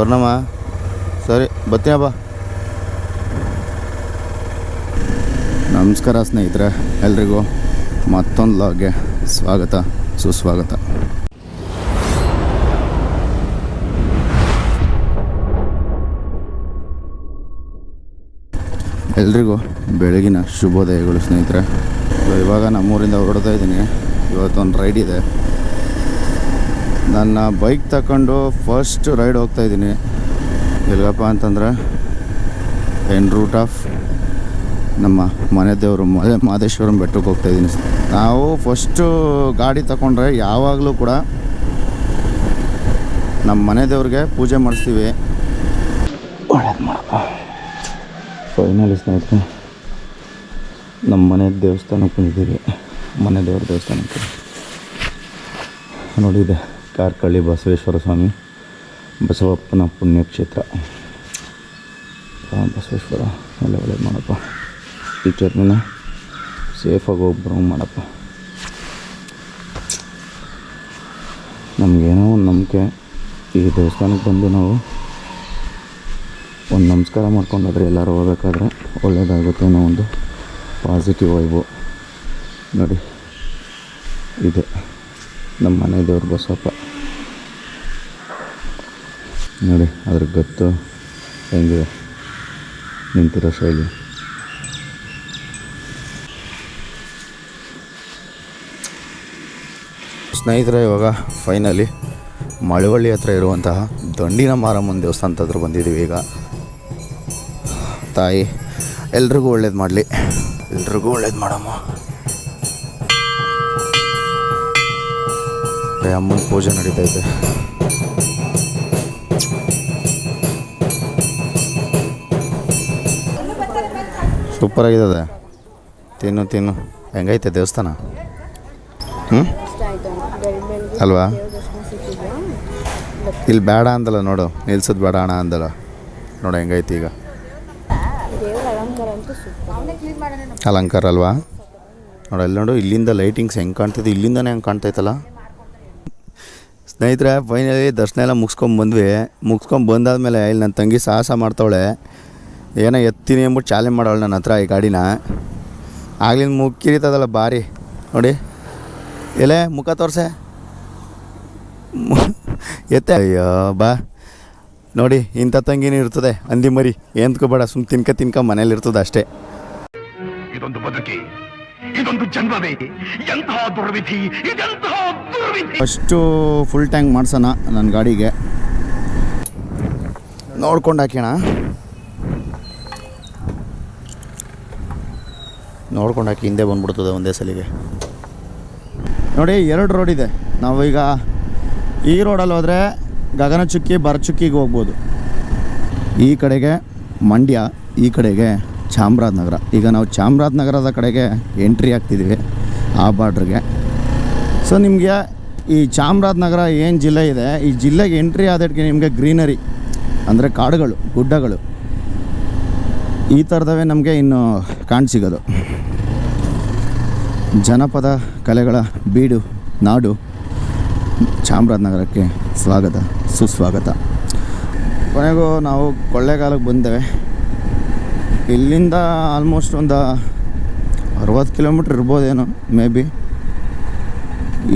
ಬರ್ನಮ್ಮ. ಸರಿ ಬರ್ತೀನಪ್ಪ. ನಮಸ್ಕಾರ ಸ್ನೇಹಿತರೆ, ಎಲ್ರಿಗೂ ಮತ್ತೊಂದು ಲಾಗ್ಗೆ ಸ್ವಾಗತ ಸುಸ್ವಾಗತ. ಎಲ್ರಿಗೂ ಬೆಳಗಿನ ಶುಭೋದಯಗಳು ಸ್ನೇಹಿತರೆ. ಇವಾಗ ನಮ್ಮೂರಿಂದ ಹೊರಡ್ತಾ ಇದ್ದೀನಿ. ಇವತ್ತೊಂದು ರೈಡ್ ಇದೆ. ನನ್ನ ಬೈಕ್ ತಗೊಂಡು ಫಸ್ಟ್ ರೈಡ್ ಹೋಗ್ತಾಯಿದ್ದೀನಿ. ಎಲ್ಲಿಗಪ್ಪ ಅಂತಂದರೆ ಎನ್ ರೂಟ್ ಆಫ್ ನಮ್ಮ ಮನೆ ದೇವರು ಮಾದೇಶ್ವರಂ ಬೆಟ್ಟಕ್ಕೆ ಹೋಗ್ತಾಯಿದ್ದೀನಿ. ನಾವು ಫಸ್ಟು ಗಾಡಿ ತಗೊಂಡ್ರೆ ಯಾವಾಗಲೂ ಕೂಡ ನಮ್ಮ ಮನೆ ದೇವ್ರಿಗೆ ಪೂಜೆ ಮಾಡಿಸ್ತೀವಿ. ಒಳ್ಳೇದು ಮಾಡಪ್ಪ. ಫೈನಲಿ ಸ್ನೇಹಿತರೆ ನಮ್ಮ ಮನೆ ದೇವಸ್ಥಾನಕ್ಕೆ ಬಂದಿದ್ದೀವಿ. ಮನೆ ದೇವ್ರ ದೇವಸ್ಥಾನಕ್ಕೆ ನೋಡಿದೆ ಕಾರ್ಕಳ್ಳಿ ಬಸವೇಶ್ವರ ಸ್ವಾಮಿ, ಬಸವಪ್ಪನ ಪುಣ್ಯಕ್ಷೇತ್ರ. ಬಸವೇಶ್ವರ ಒಳ್ಳೇದು ಮಾಡಪ್ಪ. ಈ ಜರ್ನಿನ ಸೇಫಾಗಿ ಹೋಗ್ಬರೋ ಮಾಡಪ್ಪ. ನಮಗೇನೋ ಒಂದು ನಂಬಿಕೆ, ಈ ದೇವಸ್ಥಾನಕ್ಕೆ ಬಂದು ನಾವು ಒಂದು ನಮಸ್ಕಾರ ಮಾಡ್ಕೊಂಡಾದ್ರೆ ಎಲ್ಲರೂ ಹೋಗ್ಬೇಕಾದ್ರೆ ಒಳ್ಳೆಯದಾಗುತ್ತೆ ಅನ್ನೋ ಒಂದು ಪಾಸಿಟಿವ್ ವೈಬು. ನೋಡಿ ಇದೆ ನಮ್ಮ ಮನೆ ದೇವ್ರ ಬಸವಪ್ಪ. ನೋಡಿ ಅದ್ರ ಗತ್ತು ಹೆಂಗಿದೆ ನಿಂತಿರೋ ಶೈಲಿ. ಸ್ನೇಹಿತರೆ ಇವಾಗ ಫೈನಲಿ ಮಳವಳ್ಳಿ ಹತ್ರ ಇರುವಂತಹ ದಂಡಿನ ಮಾರಮ್ಮನ ದೇವಸ್ಥಾನದ ಹತ್ರ ಬಂದಿದ್ದೀವಿ. ಈಗ ತಾಯಿ ಎಲ್ರಿಗೂ ಒಳ್ಳೇದು ಮಾಡಲಿ, ಎಲ್ರಿಗೂ ಒಳ್ಳೇದು ಮಾಡಮ್ಮ. ಅಮ್ಮನ ಪೂಜೆ ನಡೀತೈತೆ. ಸೂಪರಾಗಿದೆ. ತಿನ್ನು ಹೆಂಗೈತೆ ದೇವಸ್ಥಾನ? ಅಲ್ವಾ? ಇಲ್ಲಿ ಬೇಡ ಅಂದಲ್ಲ ನೋಡು, ನಿಲ್ಸೋದು ಬೇಡ ಅಣ್ಣ ಅಂದಲ್ಲ ನೋಡು ಹೆಂಗೈತಿ ಈಗ. ಅಲಂಕಾರ ಅಲ್ವಾ? ನೋಡು ಅಲ್ಲಿ ನೋಡು, ಇಲ್ಲಿಂದ ಲೈಟಿಂಗ್ಸ್ ಹೆಂಗೆ ಕಾಣ್ತಿದೆ, ಇಲ್ಲಿಂದನೇ ಹೆಂಗೆ ಕಾಣ್ತೈತಲ್ಲ. ಸ್ನೇಹಿತರೆ ಫೈನಲಿ ದರ್ಶನ ಎಲ್ಲ ಮುಗಿಸ್ಕೊಂಡು ಬಂದಾದ್ಮೇಲೆ ಇಲ್ಲಿ ನನ್ನ ತಂಗಿ ಸಾಹಸ ಮಾಡ್ತಾವಳೆ. ಏನೋ ಎತ್ತೀನಿ ಅಂದ್ಬಿಟ್ಟು ಚಾಲೆಂಜ್ ಮಾಡೋಳು ನನ್ನ ಹತ್ರ ಈ ಗಾಡಿನ. ಆಗ್ಲಿಂದ ಮುಕ್ಕಿರಿತದಲ್ಲ ಬಾರಿ. ನೋಡಿ ಎಲೆ ಮುಖ ತೋರ್ಸೆ ಎತ್ತೆ. ಅಯ್ಯೋ ಬಾ ನೋಡಿ, ಇಂಥ ತಂಗಿನೂ ಇರ್ತದೆ ಅಂದಿ ಮರಿ. ಏನ್ಕೋಬೇಡ, ಸುಮ್ ತಿನ್ಕ ಮನೇಲಿ ಇರ್ತದೆ ಅಷ್ಟೇ. ಇದೊಂದು ಬದುಕಿ, ಇದೊಂದು ಜನ್ಮವೇ, ಎಂತಹ ದುರ್ವಿಧಿ, ಇದೆಂತಹ ದುರ್ವಿಧಿ. ಫಸ್ಟು ಫುಲ್ ಟ್ಯಾಂಕ್ ಮಾಡ್ಸೋಣ ನನ್ನ ಗಾಡಿಗೆ. ನೋಡ್ಕೊಂಡು ಹಾಕೋಣ, ನೋಡ್ಕೊಂಡು ಹಾಕಿ ಹಿಂದೆ ಬಂದ್ಬಿಡ್ತದೆ ಒಂದೇ ಸಲಿಗೆ. ನೋಡಿ 2 ರೋಡ್ ಇದೆ. ನಾವೀಗ ಈ ರೋಡಲ್ಲಿ ಹೋದರೆ ಗಗನಚುಕ್ಕಿ ಭರಚುಕ್ಕಿಗೆ ಹೋಗ್ಬೋದು. ಈ ಕಡೆಗೆ ಮಂಡ್ಯ, ಈ ಕಡೆಗೆ ಚಾಮರಾಜನಗರ. ಈಗ ನಾವು ಚಾಮರಾಜನಗರದ ಕಡೆಗೆ ಎಂಟ್ರಿ ಆಗ್ತಿದ್ದೀವಿ, ಆ ಬಾರ್ಡ್ರಿಗೆ. ಸೊ ನಿಮಗೆ ಈ ಚಾಮರಾಜನಗರ ಏನು ಜಿಲ್ಲೆ ಇದೆ, ಈ ಜಿಲ್ಲೆಗೆ ಎಂಟ್ರಿ ಆದಕ್ಕೆ ನಿಮಗೆ ಗ್ರೀನರಿ ಅಂದರೆ ಕಾಡುಗಳು, ಗುಡ್ಡಗಳು ಈ ಥರದವೇ ನಮಗೆ ಇನ್ನು ಕಾಣಸಿಗೋದು. ಜನಪದ ಕಲೆಗಳ ಬೀಡು ನಾಡು ಚಾಮರಾಜನಗರಕ್ಕೆ ಸ್ವಾಗತ ಸುಸ್ವಾಗತ. ಕೊನೆಗೂ ನಾವು ಕೊಳ್ಳೇಗಾಲಕ್ಕೆ ಬಂದೇವೆ. ಇಲ್ಲಿಂದ ಆಲ್ಮೋಸ್ಟ್ ಒಂದು 60 ಕಿಲೋಮೀಟ್ರ್ ಇರ್ಬೋದೇನೋ ಮೇ ಬಿ.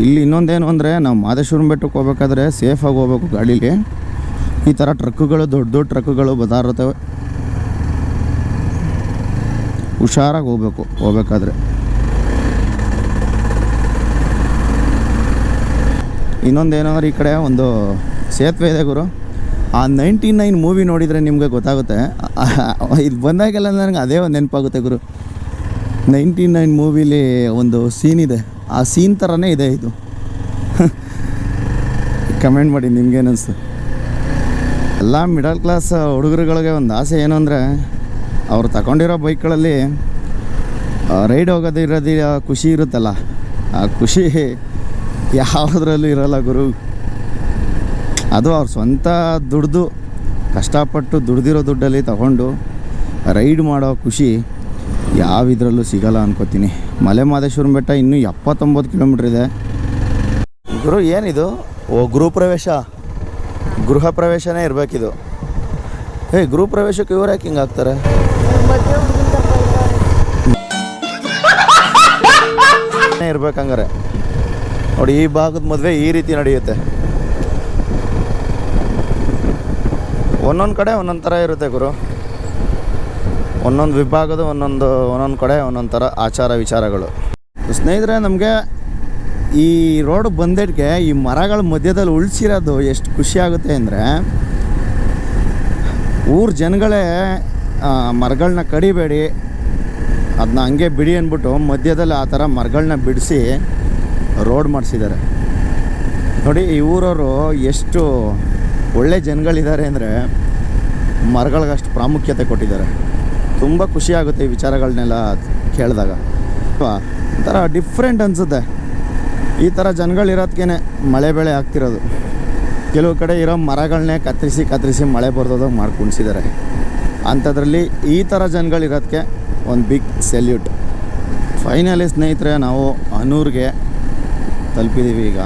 ಇಲ್ಲಿ ಇನ್ನೊಂದೇನು ಅಂದರೆ ನಾವು ಮಾದೇಶ್ವರಂ ಬೆಟ್ಟಕ್ಕೆ ಹೋಗ್ಬೇಕಾದ್ರೆ ಸೇಫಾಗಿ ಹೋಗ್ಬೇಕು ಗಾಡೀಲಿ. ಈ ಥರ ಟ್ರಕ್ಕುಗಳು, ದೊಡ್ಡ ದೊಡ್ಡ ಟ್ರಕ್ಕುಗಳು ಬರ್ತಾ ಇರ್ತವೆ, ಹುಷಾರಾಗಿ ಹೋಗ್ಬೇಕಾದ್ರೆ. ಇನ್ನೊಂದೇನಾದ್ರು ಈ ಕಡೆ ಒಂದು ಸೇತುವೆ ಇದೆ ಗುರು. ಆ 99 ಮೂವಿ ನೋಡಿದರೆ ನಿಮಗೆ ಗೊತ್ತಾಗುತ್ತೆ. ಇದು ಬಂದಾಗೆಲ್ಲ ನನಗೆ ಅದೇ ಒಂದು ನೆನಪಾಗುತ್ತೆ ಗುರು. 99 ಮೂವಿಲಿ ಒಂದು ಸೀನ್ ಇದೆ, ಆ ಸೀನ್ ಥರನೇ ಇದೆ ಇದು. ಕಮೆಂಟ್ ಮಾಡಿ ನಿಮ್ಗೇನಿಸ್ತು. ಎಲ್ಲ ಮಿಡಲ್ ಕ್ಲಾಸ್ ಹುಡುಗರುಗಳಿಗೆ ಒಂದು ಆಸೆ ಏನು ಅಂದರೆ, ಅವ್ರು ತಗೊಂಡಿರೋ ಬೈಕ್ಗಳಲ್ಲಿ ರೈಡ್ ಹೋಗೋದಿರೋದು ಖುಷಿ ಇರುತ್ತಲ್ಲ, ಆ ಖುಷಿ ಯಾವುದ್ರಲ್ಲೂ ಇರೋಲ್ಲ ಗುರು. ಅದು ಅವ್ರು ಸ್ವಂತ ದುಡ್ದು ಕಷ್ಟಪಟ್ಟು ದುಡ್ದಿರೋ ದುಡ್ಡಲ್ಲಿ ತಗೊಂಡು ರೈಡ್ ಮಾಡೋ ಖುಷಿ ಯಾವಿದ್ರಲ್ಲೂ ಸಿಗಲ್ಲ ಅನ್ಕೋತೀನಿ. ಮಲೆ ಮಾದೇಶ್ವರಂ ಬೆಟ್ಟ ಇನ್ನೂ 79 ಕಿಲೋಮೀಟ್ರ್ ಇದೆ ಗುರು. ಏನಿದು? ಓ ಗೃಹ ಪ್ರವೇಶ ಗೃಹ ಪ್ರವೇಶನೇ ಇರಬೇಕಿದು. ಗೃಹ ಪ್ರವೇಶಕ್ಕೆ ಇವ್ರು ಯಾಕೆ ಹಿಂಗೆ ಆಗ್ತಾರೆ? ಇರ್ಬೇಕಂಗಾರೆ ನೋಡಿ, ಈ ಭಾಗದ ಮದುವೆ ಈ ರೀತಿ ನಡೆಯುತ್ತೆ. ಒಂದೊಂದು ಕಡೆ ಒಂದೊಂದು ಥರ ಇರುತ್ತೆ ಗುರು. ಒಂದೊಂದು ವಿಭಾಗದ ಒಂದೊಂದು ಕಡೆ ಒಂದೊಂದು ಥರ ಆಚಾರ ವಿಚಾರಗಳು. ಸ್ನೇಹಿತರೆ, ನಮಗೆ ಈ ರೋಡ್ ಬಂದಿದ್ದಕ್ಕೆ ಈ ಮರಗಳ ಮಧ್ಯದಲ್ಲಿ ಉಳಿಸಿರೋದು ಎಷ್ಟು ಖುಷಿ ಆಗುತ್ತೆ ಅಂದರೆ, ಊರ ಜನಗಳೇ ಮರಗಳನ್ನ ಕಡಿಬೇಡಿ, ಅದನ್ನ ಹಂಗೆ ಬಿಡಿ ಅಂದ್ಬಿಟ್ಟು ಮಧ್ಯದಲ್ಲಿ ಆ ಥರ ಮರಗಳನ್ನ ಬಿಡಿಸಿ ರೋಡ್ ಮಾಡಿಸಿದ್ದಾರೆ. ನೋಡಿ, ಈ ಊರವರು ಎಷ್ಟು ಒಳ್ಳೆ ಜನಗಳಿದ್ದಾರೆ ಅಂದರೆ ಮರಗಳಿಗೆ ಅಷ್ಟು ಪ್ರಾಮುಖ್ಯತೆ ಕೊಟ್ಟಿದ್ದಾರೆ. ತುಂಬ ಖುಷಿಯಾಗುತ್ತೆ ಈ ವಿಚಾರಗಳನ್ನೆಲ್ಲ ಕೇಳಿದಾಗ. ಒಂಥರ ಡಿಫ್ರೆಂಟ್ ಅನಿಸುತ್ತೆ. ಈ ಥರ ಜನಗಳಿರೋದಕ್ಕೇ ಮಳೆ ಬೆಳೆ ಆಗ್ತಿರೋದು. ಕೆಲವು ಕಡೆ ಇರೋ ಮರಗಳನ್ನೇ ಕತ್ತರಿಸಿ ಮಳೆ ಬರ್ದೋದಾಗ ಮಾಡಿ ಕುಣಿಸಿದ್ದಾರೆ. ಅಂಥದ್ರಲ್ಲಿ ಈ ಥರ ಜನಗಳಿರೋದಕ್ಕೆ ಒಂದು ಬಿಗ್ ಸೆಲ್ಯೂಟ್. ಫೈನಲಿ ಸ್ನೇಹಿತರೆ, ನಾವು ಅನೂರಿಗೆ ತಲುಪಿದ್ದೀವಿ. ಈಗ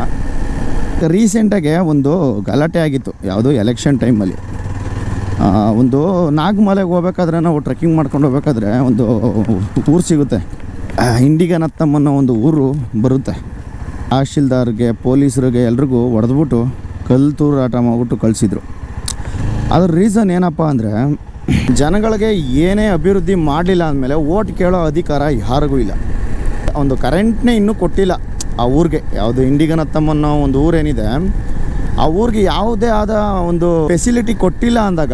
ರೀಸೆಂಟಾಗೆ ಒಂದು ಗಲಾಟೆ ಆಗಿತ್ತು, ಯಾವುದೋ ಎಲೆಕ್ಷನ್ ಟೈಮಲ್ಲಿ. ಒಂದು ನಾಗಮಲೆಗೆ ಹೋಗ್ಬೇಕಾದ್ರೆ, ನಾವು ಟ್ರೆಕ್ಕಿಂಗ್ ಮಾಡ್ಕೊಂಡು ಹೋಗ್ಬೇಕಾದ್ರೆ ಒಂದು ಊರು ಸಿಗುತ್ತೆ, ಇಂಡಿಗನತ್ತಮ್ ಅನ್ನೋ ಒಂದು ಊರು ಬರುತ್ತೆ. ತಹಶೀಲ್ದಾರ್ಗೆ, ಪೊಲೀಸರಿಗೆ ಎಲ್ರಿಗೂ ಹೊಡೆದ್ಬಿಟ್ಟು ಕಲ್ಲು ತೂರಾಟ ಮಾಡಿಬಿಟ್ಟು ಕಳಿಸಿದ್ರು. ಅದ್ರ ರೀಸನ್ ಏನಪ್ಪ ಅಂದರೆ, ಜನಗಳಿಗೆ ಏನೇ ಅಭಿವೃದ್ಧಿ ಮಾಡಲಿಲ್ಲ ಅಂದಮೇಲೆ ಓಟ್ ಕೇಳೋ ಅಧಿಕಾರ ಯಾರಿಗೂ ಇಲ್ಲ. ಒಂದು ಕರೆಂಟ್ನೇ ಇನ್ನೂ ಕೊಟ್ಟಿಲ್ಲ ಆ ಊರಿಗೆ. ಯಾವುದು ಇಂಡಿಗನತ್ತಮ್ ಅನ್ನೋ ಒಂದು ಊರೇನಿದೆ, ಆ ಊರಿಗೆ ಯಾವುದೇ ಆದ ಒಂದು ಫೆಸಿಲಿಟಿ ಕೊಟ್ಟಿಲ್ಲ ಅಂದಾಗ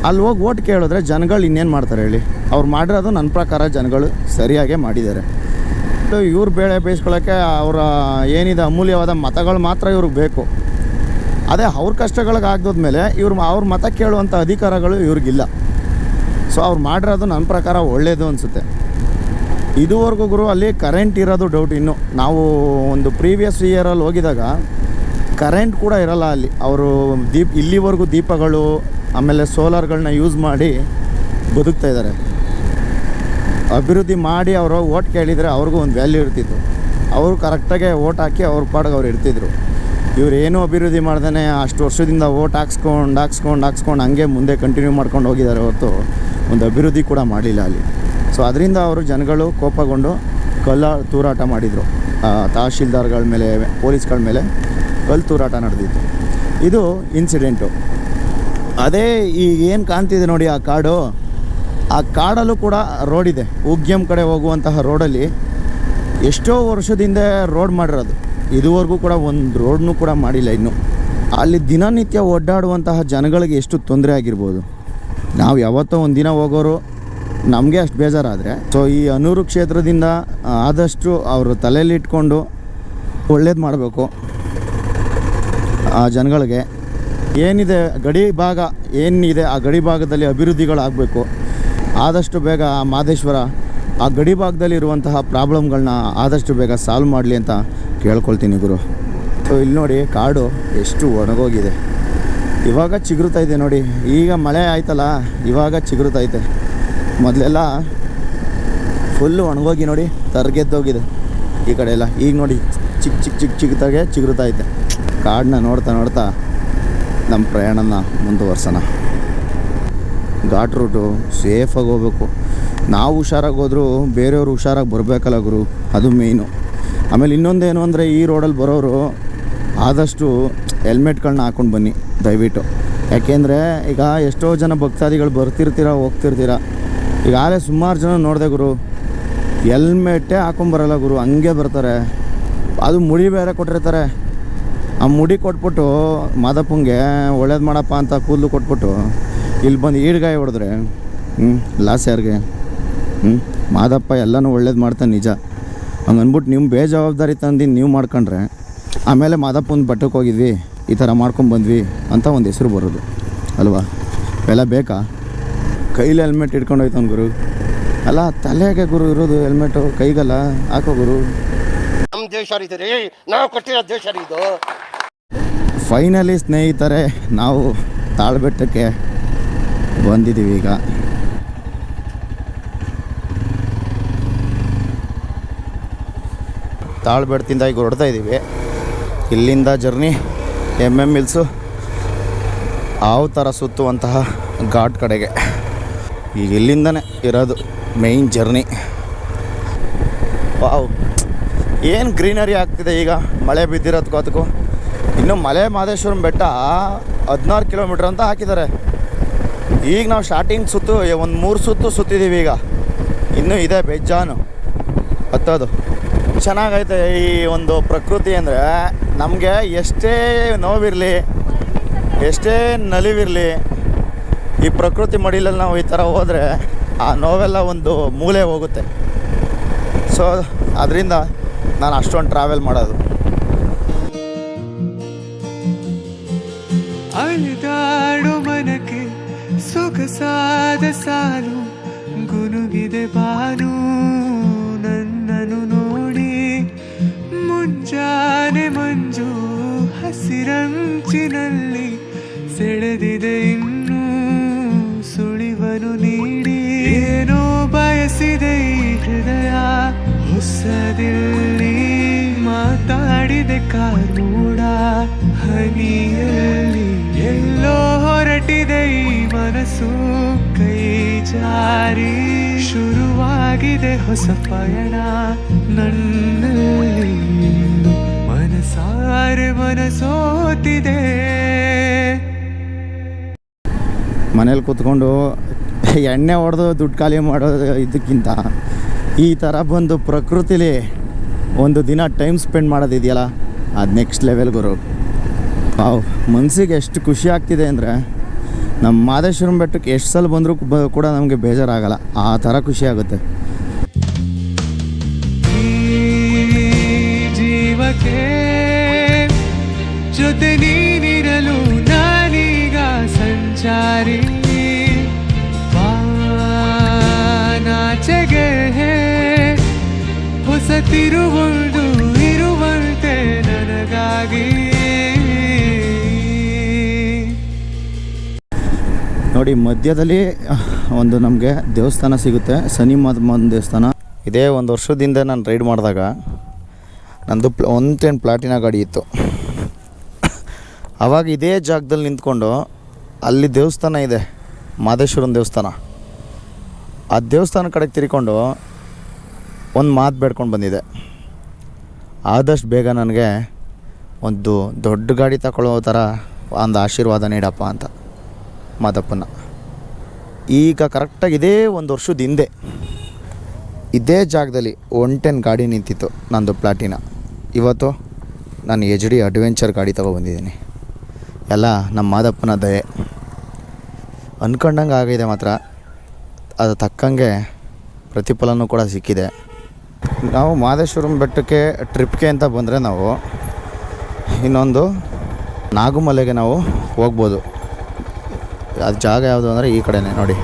ಅಲ್ಲಿ ಹೋಗಿ ಓಟ್ ಕೇಳಿದ್ರೆ ಜನಗಳು ಇನ್ನೇನು ಮಾಡ್ತಾರೆ ಹೇಳಿ? ಅವ್ರು ಮಾಡಿರೋದು ನನ್ನ ಪ್ರಕಾರ ಜನಗಳು ಸರಿಯಾಗೇ ಮಾಡಿದ್ದಾರೆ. ಇವ್ರು ಬೇಳೆ ಬೇಯಿಸ್ಕೊಳ್ಳೋಕ್ಕೆ ಅವರ ಏನಿದೆ ಅಮೂಲ್ಯವಾದ ಮತಗಳು ಮಾತ್ರ ಇವ್ರಿಗೆ ಬೇಕು. ಅದೇ ಅವ್ರ ಕಷ್ಟಗಳಿಗೆ ಆಗದ್ಮೇಲೆ ಅವ್ರ ಮತ ಕೇಳುವಂಥ ಅಧಿಕಾರಗಳು ಇವ್ರಿಗಿಲ್ಲ. ಸೊ ಅವ್ರು ಮಾಡಿರೋದು ನನ್ನ ಪ್ರಕಾರ ಒಳ್ಳೆಯದು ಅನಿಸುತ್ತೆ. ಇದುವರೆಗೂ ಗುರು ಅಲ್ಲಿ ಕರೆಂಟ್ ಇರೋದು ಡೌಟ್. ಇನ್ನು ನಾವು ಒಂದು ಪ್ರೀವಿಯಸ್ ಇಯರಲ್ಲಿ ಹೋಗಿದಾಗ ಕರೆಂಟ್ ಕೂಡ ಇರೋಲ್ಲ ಅಲ್ಲಿ. ಅವರು ಇಲ್ಲಿವರೆಗೂ ದೀಪಗಳು ಆಮೇಲೆ ಸೋಲಾರ್ಗಳನ್ನ ಯೂಸ್ ಮಾಡಿ ಬದುಕ್ತಾ ಇದ್ದಾರೆ. ಅಭಿವೃದ್ಧಿ ಮಾಡಿ ಅವರು ಓಟ್ ಕೇಳಿದರೆ ಅವ್ರಿಗೂ ಒಂದು ವ್ಯಾಲ್ಯೂ ಇರ್ತಿತ್ತು. ಅವರು ಕರೆಕ್ಟಾಗೆ ಓಟ್ ಹಾಕಿ ಅವ್ರ ಪಾಡಿಗೆ ಅವ್ರು ಇರ್ತಿದ್ರು. ಇವ್ರು ಏನೂ ಅಭಿವೃದ್ಧಿ ಮಾಡ್ದೇ ಅಷ್ಟು ವರ್ಷದಿಂದ ಓಟ್ ಹಾಕ್ಸ್ಕೊಂಡು ಹಂಗೆ ಮುಂದೆ ಕಂಟಿನ್ಯೂ ಮಾಡ್ಕೊಂಡು ಹೋಗಿದ್ದಾರೆ ಹೊರತು ಒಂದು ಅಭಿವೃದ್ಧಿ ಕೂಡ ಮಾಡಲಿಲ್ಲ ಅಲ್ಲಿ. ಸೊ ಅದರಿಂದ ಅವರು ಜನಗಳು ಕೋಪಗೊಂಡು ಕಲ್ಲು ತೂರಾಟ ಮಾಡಿದರು. ತಹಶೀಲ್ದಾರ್ಗಳ ಮೇಲೆ, ಪೊಲೀಸ್ಗಳ ಮೇಲೆ ಕಲ್ಲು ತೂರಾಟ ನಡೆದಿತ್ತು. ಇದು ಇನ್ಸಿಡೆಂಟು. ಅದೇ ಈಗ ಏನು ಕಾಣ್ತಿದೆ ನೋಡಿ ಆ ಕಾಡಲ್ಲೂ ಕೂಡ ರೋಡಿದೆ. ಉಗ್ಯಂ ಕಡೆ ಹೋಗುವಂತಹ ರೋಡಲ್ಲಿ ಎಷ್ಟೋ ವರ್ಷದಿಂದ ರೋಡ್ ಮಾಡಿರೋದು. ಇದುವರೆಗೂ ಕೂಡ ಒಂದು ರೋಡ್ನೂ ಕೂಡ ಮಾಡಿಲ್ಲ ಇನ್ನೂ. ಅಲ್ಲಿ ದಿನನಿತ್ಯ ಓಡಾಡುವಂತಹ ಜನಗಳಿಗೆ ಎಷ್ಟು ತೊಂದರೆ ಆಗಿರ್ಬೋದು. ನಾವು ಯಾವತ್ತೋ ಒಂದು ದಿನ ಹೋಗೋರು ನಮಗೆ ಅಷ್ಟು ಬೇಜಾರಾದರೆ, ಸೊ ಈ ಅನೂರು ಕ್ಷೇತ್ರದಿಂದ ಆದಷ್ಟು ಅವರು ತಲೆಯಲ್ಲಿ ಇಟ್ಕೊಂಡು ಒಳ್ಳೇದು ಮಾಡಬೇಕು. ಆ ಜನಗಳಿಗೆ ಏನಿದೆ ಗಡಿ ಭಾಗ ಏನಿದೆ, ಆ ಗಡಿ ಭಾಗದಲ್ಲಿ ಅಭಿವೃದ್ಧಿಗಳಾಗಬೇಕು. ಆದಷ್ಟು ಬೇಗ ಆ ಮಹದೇಶ್ವರ ಆ ಗಡಿ ಭಾಗದಲ್ಲಿ ಇರುವಂತಹ ಪ್ರಾಬ್ಲಮ್ಗಳನ್ನ ಆದಷ್ಟು ಬೇಗ ಸಾಲ್ವ್ ಮಾಡಲಿ ಅಂತ ಕೇಳ್ಕೊಳ್ತೀನಿ ಗುರು. ಸೊ ಇಲ್ಲಿ ನೋಡಿ, ಕಾಡು ಎಷ್ಟು ಒಣಗೋಗಿದೆ. ಇವಾಗ ಚಿಗುರುತ್ತೈತೆ ನೋಡಿ. ಈಗ ಮಳೆ ಆಯ್ತಲ್ಲ, ಇವಾಗ ಚಿಗುರುತ್ತೈತೆ. ಮೊದಲೆಲ್ಲ ಫುಲ್ಲು ಒಣಗೋಗಿ ನೋಡಿ ತರ್ಗೆದ್ದೋಗಿದೆ ಈ ಕಡೆ ಎಲ್ಲ. ಈಗ ನೋಡಿ ಚಿಕ್ಕದಾಗೆ ಚಿಗುರುತ್ತೈತೆ. ಕಾಡನ್ನ ನೋಡ್ತಾ ನಮ್ಮ ಪ್ರಯಾಣನ ಮುಂದುವರ್ಸೋಣ. ಘಾಟ್ ರೂಟು, ಸೇಫಾಗಿ ಹೋಗ್ಬೇಕು. ನಾವು ಹುಷಾರಾಗಿ ಹೋದರೂ ಬೇರೆಯವರು ಹುಷಾರಾಗಿ ಬರಬೇಕಲ್ಲ ಗುರು, ಅದು ಮೇಯ್ನು. ಆಮೇಲೆ ಇನ್ನೊಂದೇನು ಅಂದರೆ, ಈ ರೋಡಲ್ಲಿ ಬರೋರು ಆದಷ್ಟು ಹೆಲ್ಮೆಟ್ಗಳನ್ನ ಹಾಕ್ಕೊಂಡು ಬನ್ನಿ ದಯವಿಟ್ಟು. ಯಾಕೆಂದರೆ ಈಗ ಎಷ್ಟೋ ಜನ ಭಕ್ತಾದಿಗಳು ಹೋಗ್ತಿರ್ತೀರ. ಈಗಾಗಲೇ ಸುಮಾರು ಜನ ನೋಡಿದೆ ಗುರು, ಹೆಲ್ಮೆಟ್ಟೇ ಹಾಕೊಂಬರಲ್ಲ ಗುರು, ಹಂಗೆ ಬರ್ತಾರೆ. ಅದು ಮುಡಿ ಬೇರೆ ಕೊಟ್ಟಿರ್ತಾರೆ. ಆ ಮುಡಿ ಕೊಟ್ಬಿಟ್ಟು ಮಾದಪ್ಪಂಗೆ ಒಳ್ಳೇದು ಮಾಡಪ್ಪ ಅಂತ ಕೂದಲು ಕೊಟ್ಬಿಟ್ಟು ಇಲ್ಲಿ ಬಂದು ಈಡ್ಗಾಯಿ ಹೊಡೆದ್ರೆ ಲಾಸ್ ಯಾರಿಗೆ? ಮಾದಪ್ಪ ಎಲ್ಲನೂ ಒಳ್ಳೇದು ಮಾಡ್ತಾನೆ ನಿಜ. ಹಂಗೆ ಅಂದ್ಬಿಟ್ಟು ನೀವು ಬೇಜವಾಬ್ದಾರಿ ತಂದು ನೀವು ಮಾಡ್ಕೊಂಡ್ರೆ ಆಮೇಲೆ ಮಾದಪ್ಪನ ಬಟ್ಟಕ್ಕೆ ಹೋಗಿದ್ವಿ, ಈ ಥರ ಮಾಡ್ಕೊಂಬಂದ್ವಿ ಅಂತ ಒಂದು ಹೆಸರು ಬರೋದು ಅಲ್ವಾ? ಎಲ್ಲ ಬೇಕಾ? ಕೈಲಿ ಹೆಲ್ಮೆಟ್ ಇಟ್ಕೊಂಡು ಹೋಯ್ತಾನೆ ಗುರು. ಅಲ್ಲ, ತಲೆಗೆ ಗುರು ಇರೋದು ಹೆಲ್ಮೆಟು, ಕೈಗಲ್ಲ. ಹಾಕೋ ಗುರು. ನಮ್ಮ ದೇಶ ರೀ, ನಾವು ಕೊಟ್ಟಿರೋ ದೇಶ ಇದು. ಫೈನಲಿ ಸ್ನೇಹಿತರೆ, ನಾವು ತಾಳ್ಬೆಟ್ಟಕ್ಕೆ ಬಂದಿದ್ದೀವಿ. ಈಗ ತಾಳ್ಬೆಟ್ಟದಿಂದ ಈಗ ಹೊರಡ್ತಾ ಇದ್ದೀವಿ. ಇಲ್ಲಿಂದ ಜರ್ನಿ MM ಹಿಲ್ಸು, ಹಾವು ಥರ ಸುತ್ತುವಂತಹ ಘಾಟ್ ಕಡೆಗೆ ಈಗ ಇಲ್ಲಿಂದನೇ ಇರೋದು ಮೇಯ್ನ್ ಜರ್ನಿ. ವಾವ್, ಏನು ಗ್ರೀನರಿ ಆಗ್ತಿದೆ ಈಗ ಮಳೆ ಬಿದ್ದಿರೋದಕ್ಕೂ ಅದಕ್ಕೂ. ಇನ್ನು ಮಲೆ ಮಹದೇಶ್ವರಂ ಬೆಟ್ಟ 16 ಕಿಲೋಮೀಟ್ರ್ ಅಂತ ಹಾಕಿದ್ದಾರೆ. ಈಗ ನಾವು ಸ್ಟಾರ್ಟಿಂಗ್ ಸುತ್ತು ಒಂದು 3 ಸುತ್ತು ಸುತ್ತಿದ್ದೀವಿ. ಈಗ ಇನ್ನೂ ಇದೆ ಬೇಜಾನು ಹತ್ತೋದು. ಚೆನ್ನಾಗೈತೆ ಈ ಒಂದು ಪ್ರಕೃತಿ ಅಂದರೆ. ನಮಗೆ ಎಷ್ಟೇ ನೋವಿರಲಿ, ಎಷ್ಟೇ ನಲಿವಿರಲಿ, ಈ ಪ್ರಕೃತಿ ಮಡಿಲಲ್ಲಿ ನಾವು ಈ ಥರ ಹೋದರೆ ಆ ನೋವೆಲ್ಲ ಒಂದು ಮೂಲೆ ಹೋಗುತ್ತೆ. ಸೊ ಅದರಿಂದ ನಾನು ಅಷ್ಟೊಂದು ಟ್ರಾವೆಲ್ ಮಾಡೋದು. ಅಲಿದಾಡು ಮನಕ್ಕೆ ಸೊಗಸಾದ ಸಾಲು ಗುನುಗಿದೆ ಬಾನು ನನ್ನನು ನೋಡಿ. ಮುಂಜಾನೆ ಮಂಜು ಹಸಿರಂಚಿನಲ್ಲಿ ಸೆಳೆದಿದೆ ಇನ್ನೂ ಸುಳಿವನು ನೀಡಿ. ಏನೋ ಬಯಸಿದೆ ಈ ಹೃದಯ ಹೊಸದಿಲ್ಲಿ, ಮಾತಾಡಿದೆ ಕಾನೂಡ ಹನಿಯಲ್ಲಿ. ಎಲ್ಲೋ ಹೊರಟಿದೆ ಈ ಮನಸ್ಸು ಕೈ ಜಾರಿ, ಶುರುವಾಗಿದೆ ಹೊಸ ಪಯಣ ನನ್ನಲ್ಲಿ. ಮನಸಾರೆ ಮನಸೋತಿದೆ. ಮನೇಲಿ ಕೂತ್ಕೊಂಡು ಎಣ್ಣೆ ಹೊಡೆದು ದುಡ್ಡು ಖಾಲಿ ಮಾಡೋದು ಇದಕ್ಕಿಂತ ಈ ಥರ ಬಂದು ಪ್ರಕೃತಿಲಿ ಒಂದು ದಿನ ಟೈಮ್ ಸ್ಪೆಂಡ್ ಮಾಡೋದಿದೆಯಲ್ಲ, ಅದು ನೆಕ್ಸ್ಟ್ ಲೆವೆಲ್ ಗುರು. ಮನಸ್ಸಿಗೆ ಎಷ್ಟು ಖುಷಿ ಆಗ್ತಿದೆ ಅಂದರೆ, ನಮ್ಮ ಮಹದೇಶ್ವರಂ ಬೆಟ್ಟಕ್ಕೆ ಎಷ್ಟು ಸಲ ಬಂದರೂ ಕೂಡ ನಮಗೆ ಬೇಜಾರಾಗಲ್ಲ, ಆ ಥರ ಖುಷಿ ಆಗುತ್ತೆ. ಜೀವಕ್ಕೆ ಜೊತೆ ನೀನಿರಲು ನಾನೀಗ ಸಂಚಾರಿ. ನಾಚೆಗೆ ಹೊಸ ತಿರುವೊಂದು ಇರುವಂತೆ ನನಗಾಗಿ. ನೋಡಿ, ಮಧ್ಯದಲ್ಲಿ ಒಂದು ನಮಗೆ ದೇವಸ್ಥಾನ ಸಿಗುತ್ತೆ, ಶನಿ ಮಾದಮ್ಮನ ದೇವಸ್ಥಾನ. ಇದೇ ಒಂದು ವರ್ಷದಿಂದ ನಾನು ರೈಡ್ ಮಾಡಿದಾಗ ನಂದು 110 ಪ್ಲಾಟಿನ ಗಾಡಿ ಇತ್ತು. ಆವಾಗ ಇದೇ ಜಾಗದಲ್ಲಿ ನಿಂತ್ಕೊಂಡು ಅಲ್ಲಿ ದೇವಸ್ಥಾನ ಇದೆ, ಮಹದೇಶ್ವರನ ದೇವಸ್ಥಾನ. ಆ ದೇವಸ್ಥಾನ ಕಡೆಗೆ ತಿರ್ಕೊಂಡು ಒಂದು ಮಾತು ಬೇಡ್ಕೊಂಡು ಬಂದಿದೆ, ಆದಷ್ಟು ಬೇಗ ನನಗೆ ಒಂದು ದೊಡ್ಡ ಗಾಡಿ ತಗೊಳ್ಳೋ ಥರ ಒಂದು ಆಶೀರ್ವಾದ ನೀಡಪ್ಪ ಅಂತ ಮಾದಪ್ಪನ. ಈಗ ಕರೆಕ್ಟಾಗಿ ಇದೇ ಒಂದು ವರ್ಷದ ಹಿಂದೆ ಇದೇ ಜಾಗದಲ್ಲಿ 110 ಗಾಡಿ ನಿಂತಿತ್ತು ನಂದು ಪ್ಲಾಟಿನ. ಇವತ್ತು ನಾನು HD ಅಡ್ವೆಂಚರ್ ಗಾಡಿ ತೊಗೊಬಂದಿದ್ದೀನಿ. ಎಲ್ಲ ನಮ್ಮ ಮಾದಪ್ಪನ ದಯೆ. ಅಂದ್ಕೊಂಡಂಗೆ ಆಗಿದೆ ಮಾತ್ರ, ಅದು ತಕ್ಕಂಗೆ ಪ್ರತಿಫಲನೂ ಕೂಡ ಸಿಕ್ಕಿದೆ. ನಾವು ಮಹದೇಶ್ವರಂ ಬೆಟ್ಟಕ್ಕೆ ಟ್ರಿಪ್ಗೆ ಅಂತ ಬಂದರೆ ನಾವು ಇನ್ನೊಂದು ನಾಗುಮಲೆಗೆ ನಾವು ಹೋಗ್ಬೋದು. ಅದು ಜಾಗ ಯಾವುದು ಅಂದರೆ ಈ ಕಡೆನೇ ನೋಡಿ,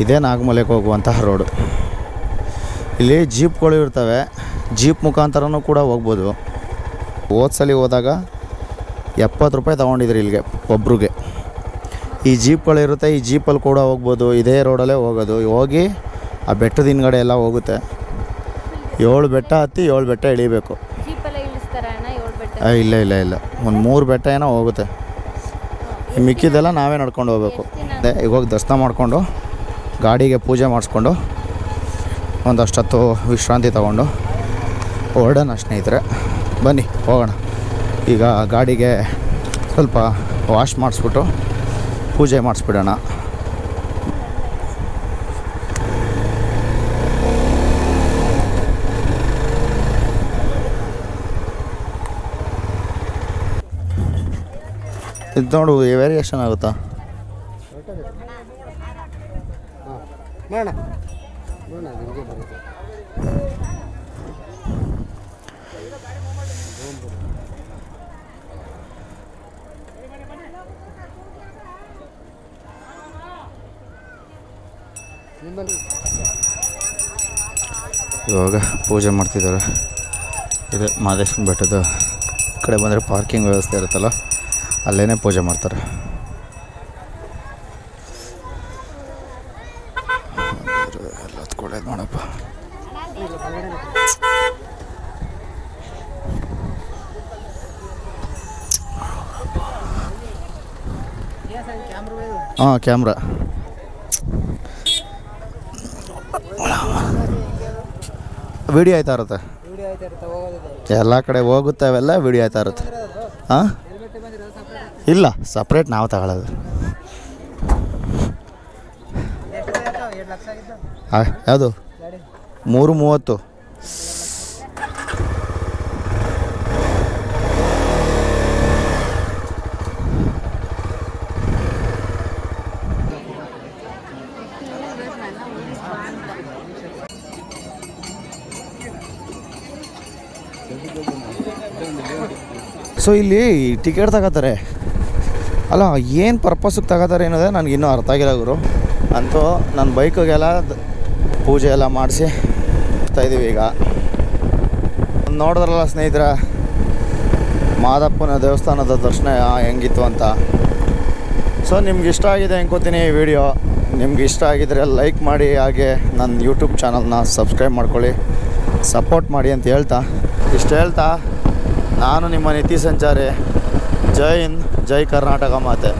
ಇದೇ ನಾಗಮಲೆಗೆ ಹೋಗುವಂತಹ ರೋಡು. ಇಲ್ಲಿ ಜೀಪ್ಗಳು ಇರ್ತವೆ, ಜೀಪ್ ಮುಖಾಂತರನೂ ಕೂಡ ಹೋಗ್ಬೋದು. ಹೋದ್ಸಲಿ ಹೋದಾಗ 70 ರೂಪಾಯಿ ತೊಗೊಂಡಿದ್ರು ಇಲ್ಲಿಗೆ ಒಬ್ರಿಗೆ. ಈ ಜೀಪ್ಗಳಿರುತ್ತೆ, ಈ ಜೀಪಲ್ಲಿ ಕೂಡ ಹೋಗ್ಬೋದು. ಇದೇ ರೋಡಲ್ಲೇ ಹೋಗೋದು. ಹೋಗಿ ಆ ಬೆಟ್ಟದ ಹಿಂದ್ಗಡೆ ಎಲ್ಲ ಹೋಗುತ್ತೆ. 7 ಬೆಟ್ಟ ಹತ್ತಿ 7 ಬೆಟ್ಟ ಇಳಿಬೇಕು. ಇಲ್ಲ ಇಲ್ಲ ಇಲ್ಲ, ಒಂದು 3 ಬೆಟ್ಟ ಏನೋ ಹೋಗುತ್ತೆ. ಮಿಕ್ಕಿದೆಲ್ಲ ನಾವೇ ನಡ್ಕೊಂಡು ಹೋಗ್ಬೇಕು. ಈಗ ಹೋಗಿ ದರ್ಶನ ಮಾಡಿಕೊಂಡು ಗಾಡಿಗೆ ಪೂಜೆ ಮಾಡಿಸ್ಕೊಂಡು ಒಂದಷ್ಟು ವಿಶ್ರಾಂತಿ ತಗೊಂಡು ಹೊರಡೋಣ ಸ್ನೇಹಿತರೆ. ಬನ್ನಿ ಹೋಗೋಣ. ಈಗ ಗಾಡಿಗೆ ಸ್ವಲ್ಪ ವಾಶ್ ಮಾಡಿಸ್ಬಿಟ್ಟು ಪೂಜೆ ಮಾಡಿಸ್ಬಿಡೋಣ. ಇದು ನೋಡು, ವೇರಿಯೇಷನ್ ಆಗುತ್ತಾ? ಇವಾಗ ಪೂಜೆ ಮಾಡ್ತಿದ್ದಾರೆ. ಇದು ಮಹದೇಶ್ವರನ ಬೆಟ್ಟದ ಕಡೆ ಬಂದರೆ ಪಾರ್ಕಿಂಗ್ ವ್ಯವಸ್ಥೆ ಇರುತ್ತಲ್ಲ, ಅಲ್ಲೇ ಪೂಜೆ ಮಾಡ್ತಾರೆ. ಎಲ್ಲ ಹೊತ್ಕೊಳ್ಳೋದು ನೋಡಪ್ಪ. ಹಾಂ ಕ್ಯಾಮ್ರಾ ವಿಡಿಯೋ ಆಯ್ತಾ ಇರುತ್ತೆ ಎಲ್ಲ ಕಡೆ ಹೋಗುತ್ತೆ ಅವೆಲ್ಲ ವಿಡಿಯೋ ಆಯ್ತಾ ಇರುತ್ತೆ. ಹಾಂ ಇಲ್ಲ ಸಪ್ರೇಟ್ ನಾವು ತಗೊಳ್ಳೋದು. ಯಾವುದು 3:30. ಸೊ ಇಲ್ಲಿ ಟಿಕೆಟ್ ತಗೋತಾರೆ ಅಲ್ಲ, ಏನು ಪರ್ಪಸ್ಗೆ ತಗೋತಾರೆ ಅನ್ನೋದೇ ನನಗೆ ಇನ್ನೂ ಅರ್ಥ ಆಗಿಲ್ಲ ಗುರು. ಅಂತೂ ನನ್ನ ಬೈಕಿಗೆಲ್ಲ ಪೂಜೆ ಎಲ್ಲ ಮಾಡಿಸಿ ಹೋಗ್ತಾಯಿದ್ದೀವಿ ಈಗ. ನೋಡಿದ್ರಲ್ಲ ಸ್ನೇಹಿತರ, ಮಾದಪ್ಪನ ದೇವಸ್ಥಾನದ ದರ್ಶನ ಹೆಂಗಿತ್ತು ಅಂತ. ಸೊ ನಿಮ್ಗೆ ಇಷ್ಟ ಆಗಿದೆ ಅನ್ಕೋತೀನಿ ಈ ವಿಡಿಯೋ. ನಿಮ್ಗೆ ಇಷ್ಟ ಆಗಿದರೆ ಲೈಕ್ ಮಾಡಿ, ಹಾಗೆ ನನ್ನ ಯೂಟ್ಯೂಬ್ ಚಾನಲ್ನ ಸಬ್ಸ್ಕ್ರೈಬ್ ಮಾಡ್ಕೊಳ್ಳಿ, ಸಪೋರ್ಟ್ ಮಾಡಿ ಅಂತ ಇಷ್ಟು ಹೇಳ್ತಾ ನಾನು ನಿಮ್ಮ ನಿತ್ಯ ಸಂಚಾರಿ. ಜೈ ಹಿಂದ್, ಜೈ ಕರ್ನಾಟಕ ಮಾತೆ.